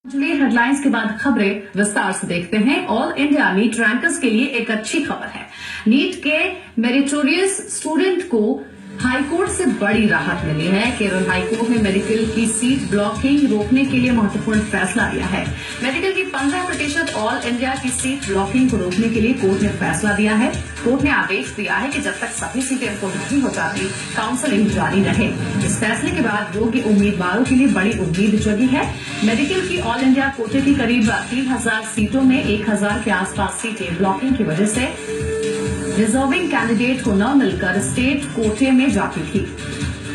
Headlines के बाद खबरें विस्तार से देखते हैं। ऑल इंडिया नीट रैंकर्स के लिए एक अच्छी खबर है। नीट के मेरिटोरियस स्टूडेंट को हाईकोर्ट से बड़ी राहत मिली है। केरल हाईकोर्ट ने मेडिकल की सीट ब्लॉकिंग रोकने के लिए महत्वपूर्ण फैसला लिया है। मेडिकल की 15% ऑल इंडिया की सीट ब्लॉकिंग को रोकने के लिए कोर्ट ने फैसला दिया है। कोर्ट ने आदेश दिया है कि जब तक सभी सीटें फुल नहीं हो जाती, काउंसलिंग जारी रहे। इस फैसले के बाद योग्य उम्मीदवारों के लिए बड़ी उम्मीद जगी है। मेडिकल की ऑल इंडिया कोटे की करीब 3000 सीटों में 1000 के आसपास सीटें ब्लॉकिंग की वजह से रिजर्विंग कैंडिडेट को न मिलकर स्टेट कोटे में जाती थी।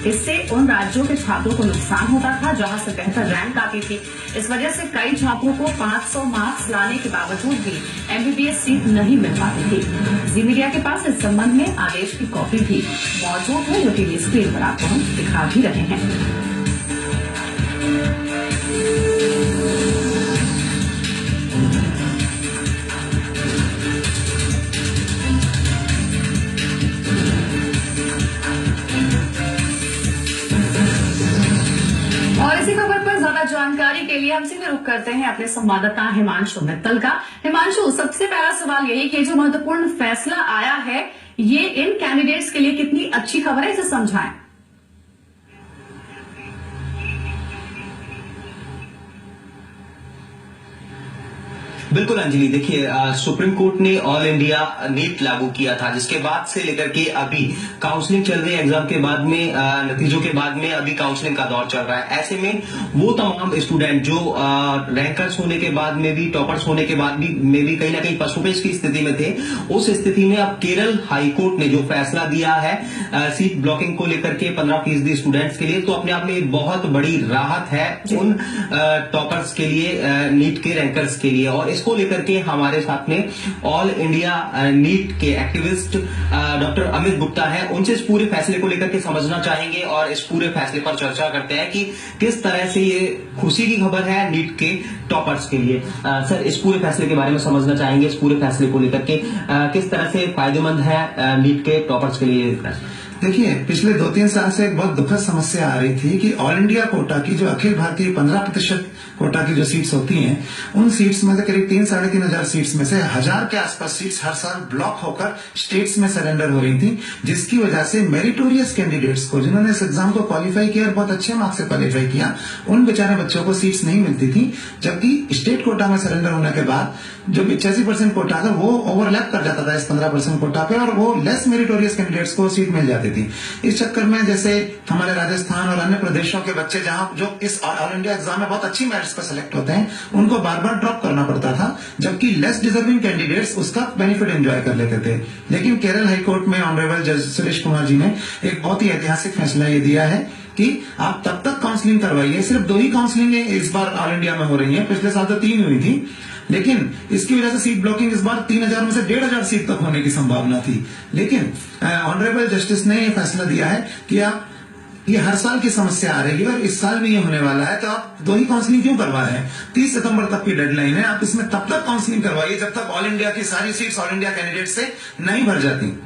इससे उन राज्यों के छात्रों को नुकसान होता था जहां से बेहतर रैंक आती थी। इस वजह से कई छात्रों को 500 मार्क्स लाने के बावजूद भी एमबीबीएस सीट नहीं मिल पाती थी। जी मीडिया के पास इस संबंध में आदेश की कॉपी भी मौजूद है, जो टीवी स्क्रीन पर आपको हम दिखा भी रहे हैं। और इसी खबर पर ज्यादा जानकारी के लिए हम सीधे रुख करते हैं अपने संवाददाता हिमांशु मित्तल का। हिमांशु, सबसे पहला सवाल यही कि जो महत्वपूर्ण फैसला आया है, ये इन कैंडिडेट्स के लिए कितनी अच्छी खबर है, इसे समझाएं। बिल्कुल अंजलि, देखिए सुप्रीम कोर्ट ने ऑल इंडिया नीट लागू किया था, जिसके बाद से लेकर के अभी काउंसलिंग चल रही है। एग्जाम के बाद में नतीजों के बाद में अभी काउंसलिंग का दौर चल रहा है। ऐसे में वो तमाम स्टूडेंट जो रैंकर्स होने के बाद में भी, टॉपर्स होने के बाद भी कहीं ना कहीं पशुपेश की स्थिति में थे, उस स्थिति में अब केरल हाईकोर्ट ने जो फैसला दिया है सीट ब्लॉकिंग को लेकर के 15% स्टूडेंट्स के लिए, तो अपने आप में एक बहुत बड़ी राहत है उन टॉपर्स के लिए, नीट के रैंकर्स के लिए। और इसको लेकर के हमारे साथ में ऑल इंडिया नीट के एक्टिविस्ट डॉक्टर अमित गुप्ता हैं। उनसे इस पूरे फैसले को लेकर के समझना चाहेंगे और इस पूरे फैसले पर चर्चा करते हैं कि किस तरह से ये खुशी की खबर है नीट के टॉपर्स के लिए। सर, इस पूरे फैसले के बारे में समझना चाहेंगे, इस पूरे फैसले को लेकर के किस तरह से फायदेमंद है नीट के टॉपर्स के लिए। देखिए, पिछले 2-3 साल से एक बहुत दुखद समस्या आ रही थी कि ऑल इंडिया कोटा की जो अखिल भारतीय 15% कोटा की जो सीट्स होती हैं, उन सीट्स में से करीब 3-3.5 हजार सीट्स में से 1000 के आसपास सीट्स हर साल ब्लॉक होकर स्टेट्स में सरेंडर हो रही थी, जिसकी वजह से मेरिटोरियस कैंडिडेट्स को, जिन्होंने इस एग्जाम को क्वालिफाई किया और बहुत अच्छे मार्क्स से क्वालिफाई किया, उन बेचारे बच्चों को सीट्स नहीं मिलती थी। जबकि स्टेट कोटा में सरेंडर होने के बाद जो 85% कोटा था वो ओवरलैप कर जाता था इस 15% कोटा पे, और वो लेस मेरिटोरियस कैंडिडेट्स को सीट मिल जाती थी। इस चक्कर में जैसे हमारे राजस्थान और अन्य प्रदेशों के बच्चे जहां जो इस ऑल इंडिया एग्जाम में बहुत अच्छी मेरिट्स पर सेलेक्ट होते हैं, उनको बार बार ड्रॉप करना पड़ता था, जबकि लेस डिजर्विंग कैंडिडेट्स उसका बेनिफिट एंजॉय कर लेते थे। लेकिन केरल हाईकोर्ट में ऑनरेबल जज सुरेश कुमार जी ने एक बहुत ही ऐतिहासिक फैसला ये दिया है कि आप तब तक काउंसलिंग करवाइए। सिर्फ 2 ही काउंसलिंग इस बार ऑल इंडिया में हो रही है, पिछले साल तो 3 हुई थी, लेकिन इसकी वजह से सीट ब्लॉकिंग इस बार 3000 में से 1500 सीट तक होने की संभावना थी। लेकिन ऑनरेबल जस्टिस ने यह फैसला दिया है कि आप, ये हर साल की समस्या आ रही है और इस साल भी ये होने वाला है, तो आप 2 ही काउंसलिंग क्यों करवा रहे हैं? 30 सितंबर तक की डेडलाइन है, आप इसमें तब तक काउंसलिंग करवाइए जब तक ऑल इंडिया की सारी सीट्स ऑल इंडिया कैंडिडेट से नहीं भर जाती।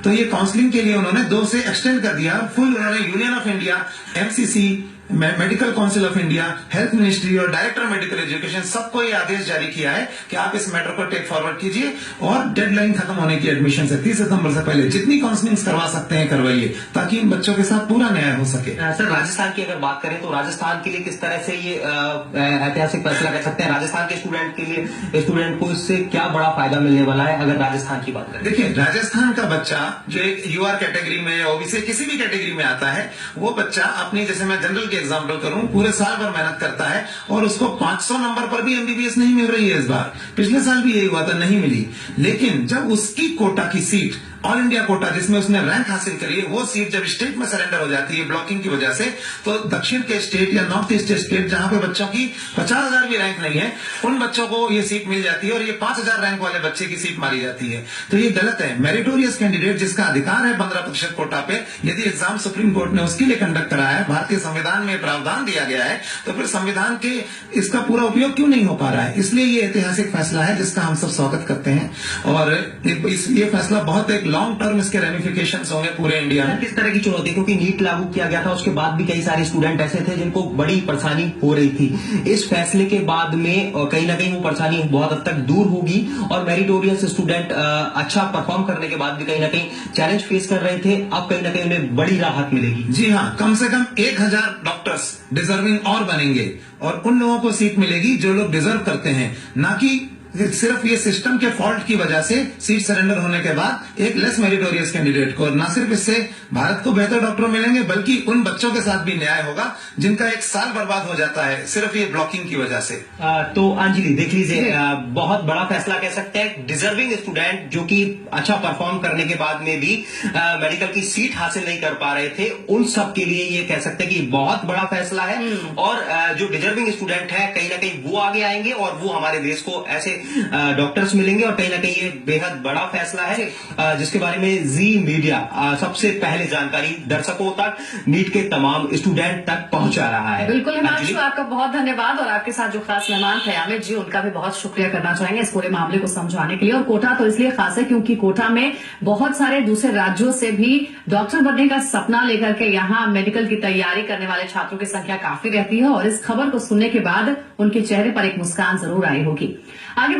तो ये काउंसलिंग के लिए उन्होंने 2 से एक्सटेंड कर दिया। फुल उन्होंने union of India, MCC, medical council of India, health ministry और डायरेक्टर मेडिकल एजुकेशन सबको ये आदेश जारी किया है कि आप इस मैटर को टेक फॉरवर्ड कीजिए और डेडलाइन खत्म होने की एडमिशन से 30 सितंबर से पहले जितनी काउंसलिंग करवा सकते हैं करवाइए, ताकि इन बच्चों के साथ पूरा न्याय हो सके। सर, राजस्थान की अगर बात करें तो राजस्थान के लिए किस तरह से ये ऐतिहासिक फैसला कर सकते हैं? राजस्थान के स्टूडेंट के लिए, स्टूडेंट को इससे क्या बड़ा फायदा मिलने वाला है अगर राजस्थान की बात करें? देखिए, राजस्थान का बच्चा जो एक यूआर कैटेगरी में, ओबीसी किसी भी कैटेगरी में आता है, वो बच्चा अपनी, जैसे मैं जनरल की एग्जांपल करूं, पूरे साल भर मेहनत करता है और उसको 500 नंबर पर भी एमबीबीएस नहीं मिल रही है इस बार। पिछले साल भी यही हुआ था, नहीं मिली। लेकिन जब उसकी कोटा की सीट, ऑल इंडिया कोटा जिसमें उसने रैंक हासिल करी है, वो सीट जब स्टेट में सरेंडर हो जाती है ब्लॉकिंग की वजह से, तो दक्षिण के स्टेट या नॉर्थ ईस्ट स्टेट जहां पे बच्चों की 50,000 भी रैंक नहीं है, उन बच्चों को ये सीट मिल जाती है और ये 5000 रैंक वाले बच्चे की सीट मारी जाती है। तो ये गलत है। मेरिटोरियस कैंडिडेट जिसका अधिकार है 15% कोटा पे, यदि एग्जाम सुप्रीम कोर्ट ने उसके लिए कंडक्ट कराया है, भारतीय संविधान में प्रावधान दिया गया है, तो फिर संविधान के इसका पूरा उपयोग क्यों नहीं हो पा रहा है? इसलिए ये ऐतिहासिक फैसला है जिसका हम सब स्वागत करते हैं और ये फैसला बहुत एक लॉन्ग टर्म इसके रेमिफिकेशंस होंगे पूरे इंडिया में। किस तरह की चुनौती, क्योंकि नीट लागू किया गया था उसके बाद भी कई सारे स्टूडेंट ऐसे थे जिनको बड़ी परेशानी हो रही थी। इस फैसले के बाद में कहीं ना कहीं वो परेशानी बहुत हद तक दूर होगी और मेरिटोरियस स्टूडेंट अच्छा परफॉर्म करने के बाद भी कहीं ना कहीं चैलेंज फेस कर रहे थे, अब कहीं ना कहीं उन्हें बड़ी राहत मिलेगी। जी हाँ, कम से कम 1000 डॉक्टर्स डिजर्विंग और बनेंगे और उन लोगों को सीट मिलेगी जो लोग डिजर्व करते हैं, ना कि सिर्फ ये सिस्टम के फॉल्ट की वजह से सीट सरेंडर होने के बाद एक लेस मेरिटोरियस कैंडिडेट को। ना सिर्फ इससे भारत को बेहतर डॉक्टर मिलेंगे बल्कि उन बच्चों के साथ भी न्याय होगा जिनका एक साल बर्बाद हो जाता है सिर्फ ये ब्लॉकिंग की वजह से। तो अंजलि देख लीजिए, बहुत बड़ा फैसला कह सकते हैं। डिजर्विंग स्टूडेंट जो कि अच्छा परफॉर्म करने के बाद में भी मेडिकल की सीट हासिल नहीं कर पा रहे थे, उन सब के लिए ये कह सकते हैं कि बहुत बड़ा फैसला है और जो डिजर्विंग स्टूडेंट है कहीं ना कहीं वो आगे आएंगे और वो हमारे देश को ऐसे डॉक्टर्स मिलेंगे और कहीं ना कहीं ये बेहद बड़ा फैसला है जिसके बारे में जी मीडिया सबसे पहले जानकारी दर्शकों तक, नीट के तमाम स्टूडेंट तक पहुंचा रहा है। बिल्कुल हिमांशु, आपका बहुत धन्यवाद और आपके साथ जो खास मेहमान थे अमित जी, उनका भी बहुत शुक्रिया करना चाहेंगे इस पूरे मामले को समझाने के लिए। और कोटा तो इसलिए खास है क्योंकि कोटा में बहुत सारे दूसरे राज्यों से भी डॉक्टर बनने का सपना लेकर के यहाँ मेडिकल की तैयारी करने वाले छात्रों की संख्या काफी रहती है और इस खबर को सुनने के बाद उनके चेहरे पर एक मुस्कान जरूर आई होगी। आगे